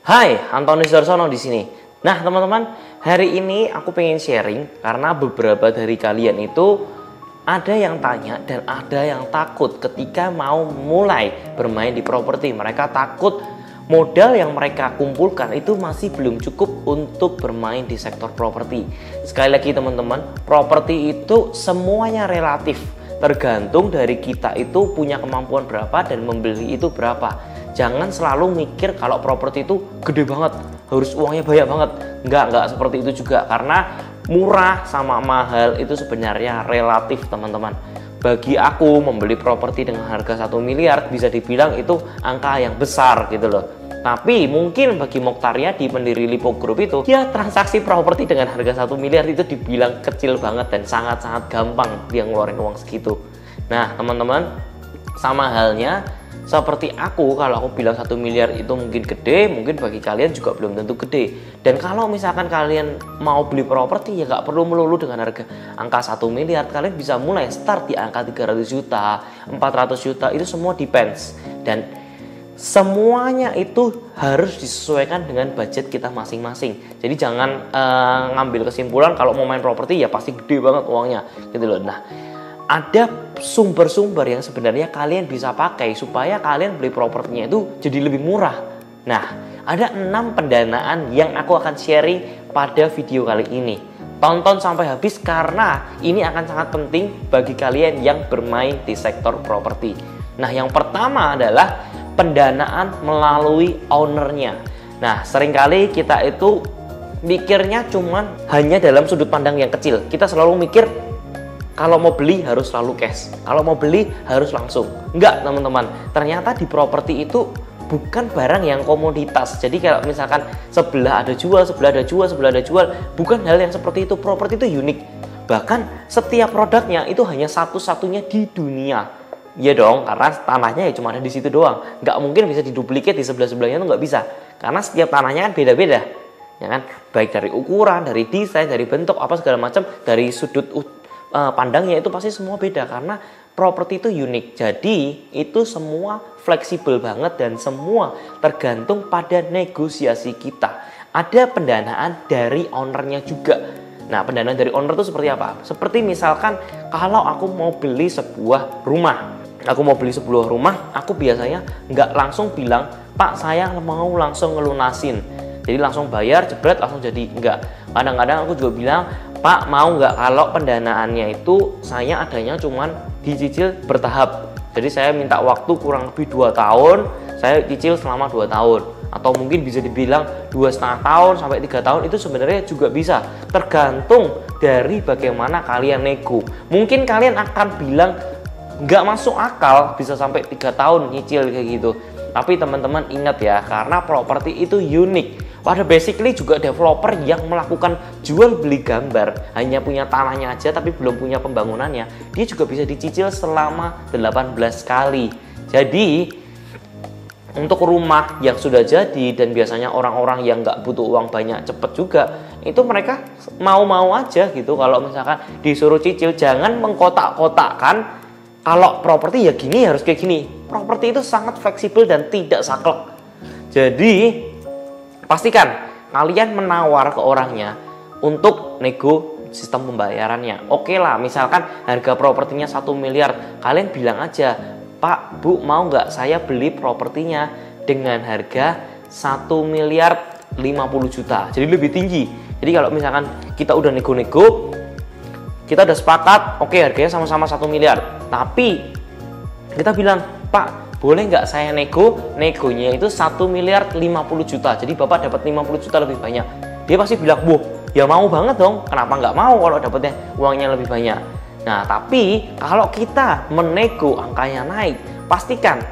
Hai, Antoni Sudarsono di sini. Nah, teman-teman, hari ini aku pengen sharing karena beberapa dari kalian itu ada yang tanya dan ada yang takut ketika mau mulai bermain di properti. Mereka takut modal yang mereka kumpulkan itu masih belum cukup untuk bermain di sektor properti. Sekali lagi teman-teman, properti itu semuanya relatif. Tergantung dari kita itu punya kemampuan berapa dan membeli itu berapa. Jangan selalu mikir kalau properti itu gede banget, harus uangnya banyak banget. Enggak seperti itu juga. Karena murah sama mahal itu sebenarnya relatif teman-teman. Bagi aku membeli properti dengan harga 1 miliar bisa dibilang itu angka yang besar gitu loh. Tapi mungkin bagi Mokhtaryadi pendiri Lipo Group itu, ya transaksi properti dengan harga 1 miliar itu dibilang kecil banget dan sangat-sangat gampang dia ngeluarin uang segitu. Nah teman-teman, sama halnya seperti aku, kalau aku bilang 1 miliar itu mungkin gede, mungkin bagi kalian juga belum tentu gede. Dan kalau misalkan kalian mau beli properti ya nggak perlu melulu dengan harga angka 1 miliar. Kalian bisa mulai start di angka 300 juta, 400 juta, itu semua depends. Dan semuanya itu harus disesuaikan dengan budget kita masing-masing. Jadi jangan ngambil kesimpulan kalau mau main properti ya pasti gede banget uangnya gitu loh. Nah, ada sumber-sumber yang sebenarnya kalian bisa pakai supaya kalian beli propertinya itu jadi lebih murah. Nah, ada 6 pendanaan yang aku akan sharing pada video kali ini. Tonton sampai habis karena ini akan sangat penting bagi kalian yang bermain di sektor properti. Nah, yang pertama adalah pendanaan melalui ownernya. Nah, seringkali kita itu mikirnya cuman hanya dalam sudut pandang yang kecil. Kita selalu mikir kalau mau beli harus selalu cash, kalau mau beli harus langsung. Enggak teman-teman, ternyata di properti itu bukan barang yang komoditas. Jadi kalau misalkan sebelah ada jual, sebelah ada jual, sebelah ada jual, bukan hal yang seperti itu. Properti itu unik. Bahkan setiap produknya itu hanya satu-satunya di dunia. Iya dong, karena tanahnya ya cuma ada di situ doang. Nggak mungkin bisa diduplikat di sebelah-sebelahnya, itu nggak bisa. Karena setiap tanahnya kan beda-beda, ya kan? Baik dari ukuran, dari desain, dari bentuk, apa segala macam, dari sudut pandangnya itu pasti semua beda. Karena properti itu unik. Jadi itu semua fleksibel banget dan semua tergantung pada negosiasi kita. Ada pendanaan dari ownernya juga. Nah, pendanaan dari owner itu seperti apa? Seperti misalkan kalau aku mau beli sebuah rumah. Aku mau beli sebuah rumah, aku biasanya nggak langsung bilang, Pak saya mau langsung ngelunasin. Jadi langsung bayar, jebret, langsung jadi. Enggak. Kadang-kadang aku juga bilang, Pak mau nggak kalau pendanaannya itu saya adanya cuman dicicil bertahap. Jadi saya minta waktu kurang lebih 2 tahun, saya cicil selama 2 tahun. Atau mungkin bisa dibilang 2,5 tahun sampai 3 tahun, itu sebenarnya juga bisa. Tergantung dari bagaimana kalian nego. Mungkin kalian akan bilang nggak masuk akal bisa sampai 3 tahun nyicil kayak gitu. Tapi teman-teman ingat ya, karena properti itu unik. Pada basically juga developer yang melakukan jual beli gambar, hanya punya tanahnya aja tapi belum punya pembangunannya, dia juga bisa dicicil selama 18 kali. Jadi untuk rumah yang sudah jadi dan biasanya orang-orang yang nggak butuh uang banyak cepet juga, itu mereka mau-mau aja gitu kalau misalkan disuruh cicil. Jangan mengkotak-kotakkan kalau properti ya gini harus kayak gini. Properti itu sangat fleksibel dan tidak saklek. Jadi pastikan kalian menawar ke orangnya untuk nego sistem pembayarannya. Oke lah, misalkan harga propertinya 1 miliar, kalian bilang aja, Pak, Bu, mau nggak saya beli propertinya dengan harga 1 miliar 50 juta. Jadi lebih tinggi. Jadi kalau misalkan kita udah nego-nego, kita udah sepakat, oke harganya sama-sama 1 miliar. Tapi kita bilang, Pak, boleh nggak saya negonya itu 1 miliar 50 juta. Jadi Bapak dapat 50 juta lebih banyak. Dia pasti bilang, "Wah, ya mau banget dong. Kenapa nggak mau kalau dapatnya uangnya lebih banyak?" Nah, tapi kalau kita menego angkanya naik, pastikan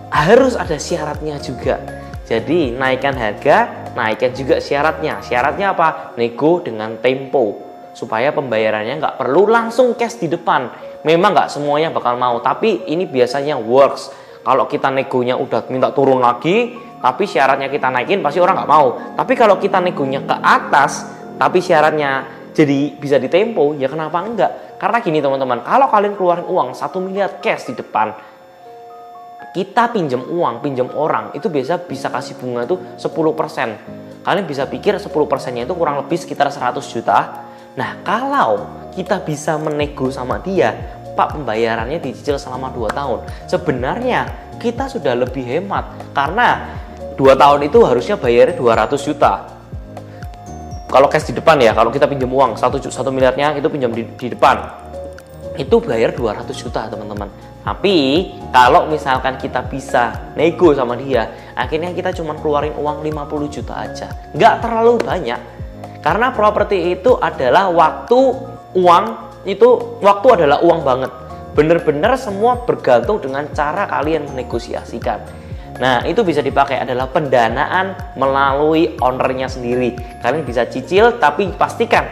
harus ada syaratnya juga. Jadi naikkan harga, naikkan juga syaratnya. Syaratnya apa? Nego dengan tempo supaya pembayarannya nggak perlu langsung cash di depan. Memang nggak semuanya bakal mau, tapi ini biasanya works. Kalau kita negonya udah minta turun lagi, tapi syaratnya kita naikin, pasti orang nggak mau. Tapi kalau kita negonya ke atas, tapi syaratnya jadi bisa ditempo, ya kenapa enggak? Karena gini teman-teman, kalau kalian keluarin uang 1 miliar cash di depan, kita pinjam uang, pinjam orang itu biasa bisa kasih bunga itu 10%. Kalian bisa pikir 10%-nya itu kurang lebih sekitar 100 juta. Nah, kalau kita bisa menego sama dia, Pak, pembayarannya dicicil selama 2 tahun. Sebenarnya kita sudah lebih hemat karena 2 tahun itu harusnya bayarnya 200 juta. Kalau cash di depan ya, kalau kita pinjam uang 1 miliarnya itu pinjam di depan, itu bayar 200 juta teman-teman. Tapi kalau misalkan kita bisa nego sama dia, akhirnya kita cuma keluarin uang 50 juta aja, nggak terlalu banyak. Karena properti itu adalah waktu adalah uang banget. Bener-bener semua bergantung dengan cara kalian menegosiasikan. Nah, itu bisa dipakai adalah pendanaan melalui ownernya sendiri. Kalian bisa cicil, tapi pastikan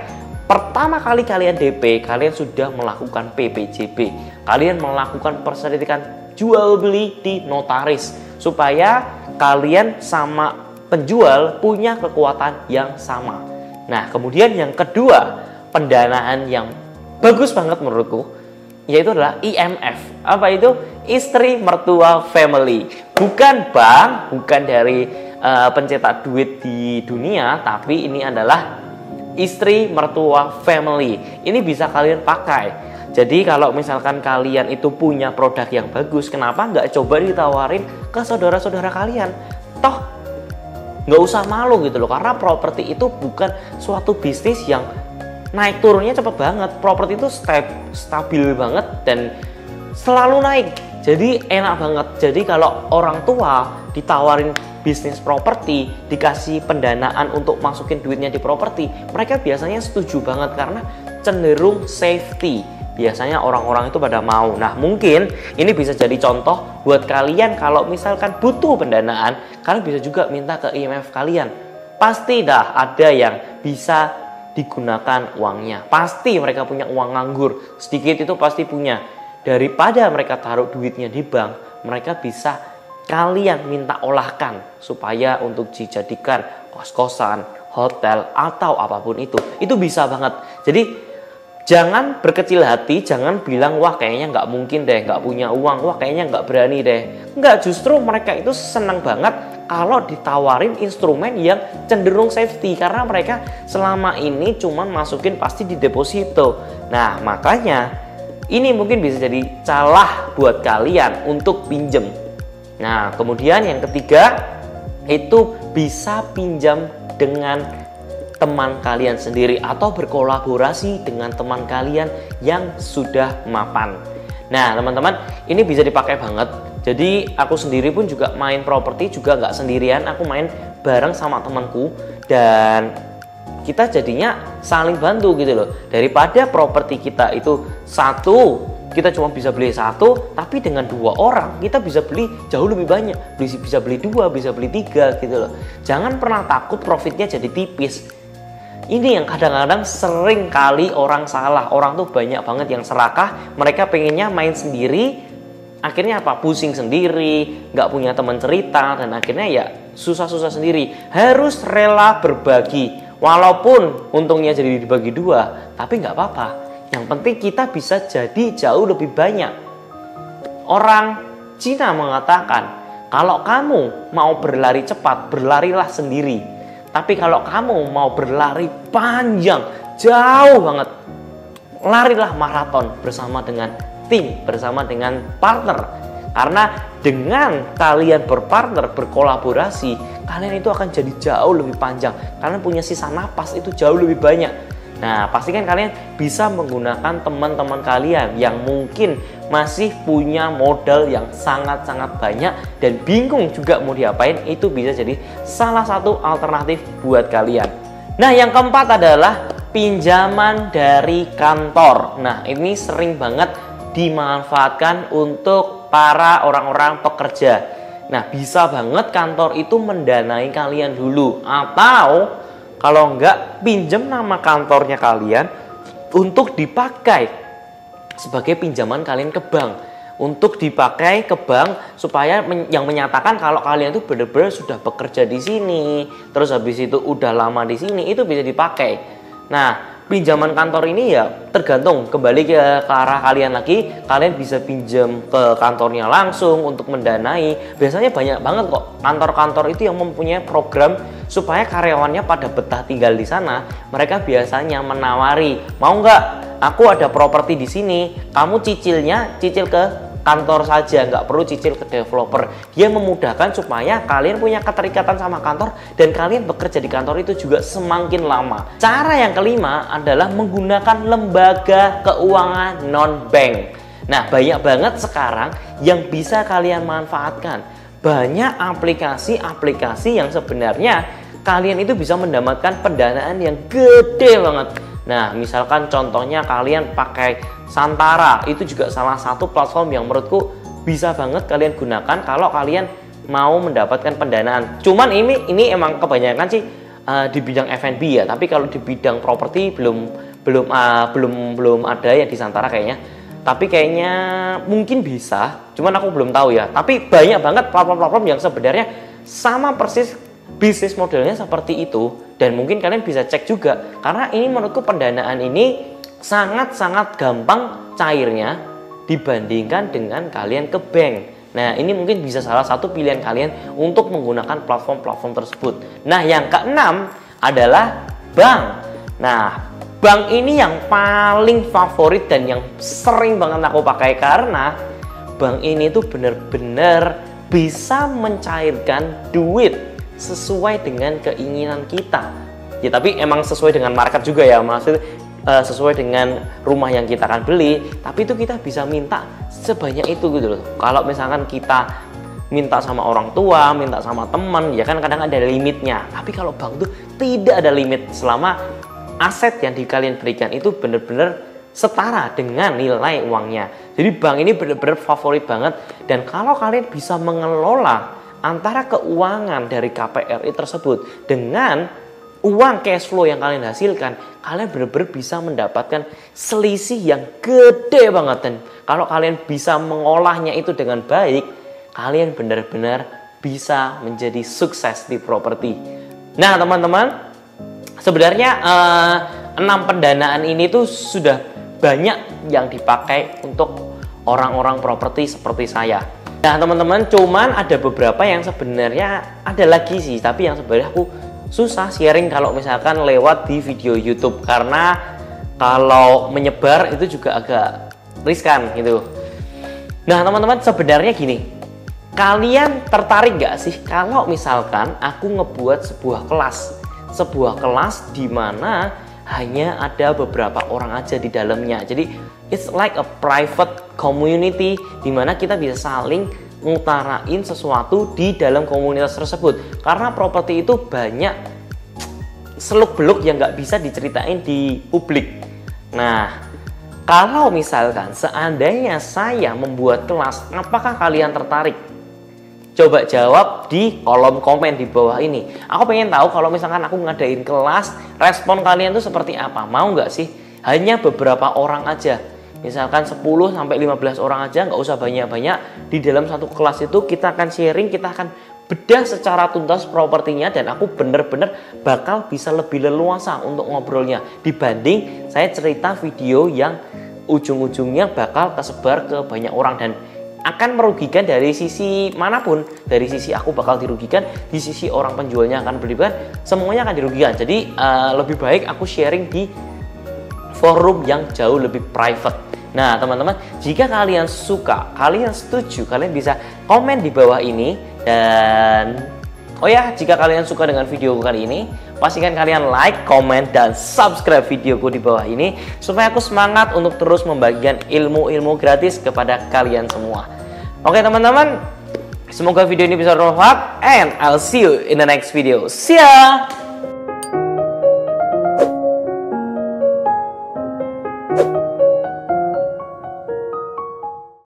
pertama kali kalian DP, kalian sudah melakukan PPJB. Kalian melakukan persertifikan jual beli di notaris supaya kalian sama penjual punya kekuatan yang sama. Nah, kemudian yang kedua, pendanaan yang bagus banget menurutku, yaitu adalah IMF. Apa itu? Istri mertua family. Bukan bank, bukan dari pencetak duit di dunia, tapi ini adalah istri mertua family. Ini bisa kalian pakai. Jadi kalau misalkan kalian itu punya produk yang bagus, kenapa nggak coba ditawarin ke saudara-saudara kalian? Toh nggak usah malu gitu loh, karena properti itu bukan suatu bisnis yang naik turunnya cepet banget. Properti itu stabil banget dan selalu naik. Jadi enak banget. Jadi kalau orang tua ditawarin bisnis properti, dikasih pendanaan untuk masukin duitnya di properti, mereka biasanya setuju banget karena cenderung safety. Biasanya orang-orang itu pada mau. Nah, mungkin ini bisa jadi contoh buat kalian kalau misalkan butuh pendanaan, kalian bisa juga minta ke IMF kalian. Pasti dah ada yang bisa digunakan uangnya. Pasti mereka punya uang nganggur. Sedikit itu pasti punya. Daripada mereka taruh duitnya di bank, mereka bisa kalian minta olahkan supaya untuk dijadikan kos-kosan, hotel, atau apapun itu. Itu bisa banget. Jadi jangan berkecil hati, jangan bilang wah kayaknya nggak mungkin deh, nggak punya uang, wah kayaknya nggak berani deh. Nggak, justru mereka itu senang banget kalau ditawarin instrumen yang cenderung safety, karena mereka selama ini cuman masukin pasti di deposito. Nah, makanya ini mungkin bisa jadi celah buat kalian untuk pinjem. Nah, kemudian yang ketiga itu bisa pinjam dengan teman kalian sendiri atau berkolaborasi dengan teman kalian yang sudah mapan. Nah, teman-teman, ini bisa dipakai banget. Jadi aku sendiri pun juga main properti juga nggak sendirian, aku main bareng sama temanku dan kita jadinya saling bantu gitu loh. Daripada properti kita itu satu, kita cuma bisa beli satu, tapi dengan 2 orang kita bisa beli jauh lebih banyak. Bisa beli 2, bisa beli 3 gitu loh. Jangan pernah takut profitnya jadi tipis. Ini yang kadang-kadang sering kali orang salah. Orang tuh banyak banget yang serakah, mereka pengennya main sendiri, akhirnya apa? Pusing sendiri, nggak punya teman cerita, dan akhirnya ya susah-susah sendiri. Harus rela berbagi. Walaupun untungnya jadi dibagi 2, tapi nggak apa-apa. Yang penting kita bisa jadi jauh lebih banyak. Orang Cina mengatakan, kalau kamu mau berlari cepat, berlarilah sendiri. Tapi kalau kamu mau berlari panjang, jauh banget, larilah maraton bersama dengan tim, bersama dengan partner. Karena dengan kalian berpartner, berkolaborasi, kalian itu akan jadi jauh lebih panjang. Kalian punya sisa napas itu jauh lebih banyak. Nah, pastikan kalian bisa menggunakan teman-teman kalian yang mungkin masih punya modal yang sangat-sangat banyak dan bingung juga mau diapain. Itu bisa jadi salah satu alternatif buat kalian. Nah, yang keempat adalah pinjaman dari kantor. Nah, ini sering banget dimanfaatkan untuk para orang-orang pekerja. Nah, bisa banget kantor itu mendanai kalian dulu, atau kalau enggak pinjam nama kantornya kalian untuk dipakai sebagai pinjaman kalian ke bank. Untuk dipakai ke bank supaya yang menyatakan kalau kalian itu benar-benar sudah bekerja di sini, terus habis itu udah lama di sini, itu bisa dipakai. Nah, pinjaman kantor ini ya tergantung kembali ke arah kalian lagi. Kalian bisa pinjam ke kantornya langsung untuk mendanai. Biasanya banyak banget kok kantor-kantor itu yang mempunyai program supaya karyawannya pada betah tinggal di sana. Mereka biasanya menawari, mau nggak? Aku ada properti di sini. Kamu cicilnya cicil ke kantor saja, nggak perlu cicil ke developer. Dia memudahkan supaya kalian punya keterikatan sama kantor dan kalian bekerja di kantor itu juga semakin lama. Cara yang kelima adalah menggunakan lembaga keuangan non-bank. Nah, banyak banget sekarang yang bisa kalian manfaatkan. Banyak aplikasi-aplikasi yang sebenarnya kalian itu bisa mendapatkan pendanaan yang gede banget. Nah, misalkan contohnya kalian pakai Santara, itu juga salah satu platform yang menurutku bisa banget kalian gunakan kalau kalian mau mendapatkan pendanaan. Cuman ini emang kebanyakan sih di bidang F&B ya, tapi kalau di bidang properti belum ada ya di Santara kayaknya. Tapi kayaknya mungkin bisa, cuman aku belum tahu ya. Tapi banyak banget platform-platform yang sebenarnya sama persis bisnis modelnya seperti itu, dan mungkin kalian bisa cek juga karena ini menurutku pendanaan ini sangat-sangat gampang cairnya dibandingkan dengan kalian ke bank. Nah, ini mungkin bisa salah satu pilihan kalian untuk menggunakan platform-platform tersebut. Nah, yang keenam adalah bank. Nah, bank ini yang paling favorit dan yang sering banget aku pakai karena bank ini tuh bener-bener bisa mencairkan duit sesuai dengan keinginan kita. Ya, tapi emang sesuai dengan market juga ya, maksudnya sesuai dengan rumah yang kita akan beli, tapi itu kita bisa minta sebanyak itu gitu loh. Kalau misalkan kita minta sama orang tua, minta sama teman, ya kan kadang ada limitnya. Tapi kalau bank tuh tidak ada limit selama aset yang kalian berikan itu benar-benar setara dengan nilai uangnya. Jadi bank ini benar-benar favorit banget, dan kalau kalian bisa mengelola antara keuangan dari KPRI tersebut dengan uang cash flow yang kalian hasilkan, kalian benar-benar bisa mendapatkan selisih yang gede banget. Dan kalau kalian bisa mengolahnya itu dengan baik, kalian benar-benar bisa menjadi sukses di properti. Nah teman-teman, sebenarnya 6 pendanaan ini tuh sudah banyak yang dipakai untuk orang-orang properti seperti saya. Nah teman-teman, cuman ada beberapa yang sebenarnya ada lagi sih, tapi yang sebenarnya aku susah sharing kalau misalkan lewat di video YouTube, karena kalau menyebar itu juga agak riskan gitu. Nah teman-teman, sebenarnya gini, kalian tertarik gak sih kalau misalkan aku ngebuat sebuah kelas di mana hanya ada beberapa orang aja di dalamnya. Jadi it's like a private community di mana kita bisa saling ngutarain sesuatu di dalam komunitas tersebut. Karena properti itu banyak seluk-beluk yang nggak bisa diceritain di publik. Nah, kalau misalkan seandainya saya membuat kelas, apakah kalian tertarik? Coba jawab di kolom komen di bawah ini. Aku pengen tahu kalau misalkan aku ngadain kelas, respon kalian tuh seperti apa? Mau nggak sih? Hanya beberapa orang aja. Misalkan 10-15 orang aja, nggak usah banyak-banyak. Di dalam satu kelas itu kita akan sharing, kita akan bedah secara tuntas propertinya, dan aku bener-bener bakal bisa lebih leluasa untuk ngobrolnya dibanding saya cerita video yang ujung-ujungnya bakal kesebar ke banyak orang dan akan merugikan dari sisi manapun. Dari sisi aku bakal dirugikan, di sisi orang penjualnya akan berikan, semuanya akan dirugikan. Jadi lebih baik aku sharing di forum yang jauh lebih private. Nah teman-teman, jika kalian suka, kalian setuju, kalian bisa komen di bawah ini. Dan oh ya, jika kalian suka dengan video kali ini, pastikan kalian like, comment, dan subscribe videoku di bawah ini supaya aku semangat untuk terus membagikan ilmu-ilmu gratis kepada kalian semua. Oke teman-teman, semoga video ini bisa bermanfaat, and I'll see you in the next video. See ya!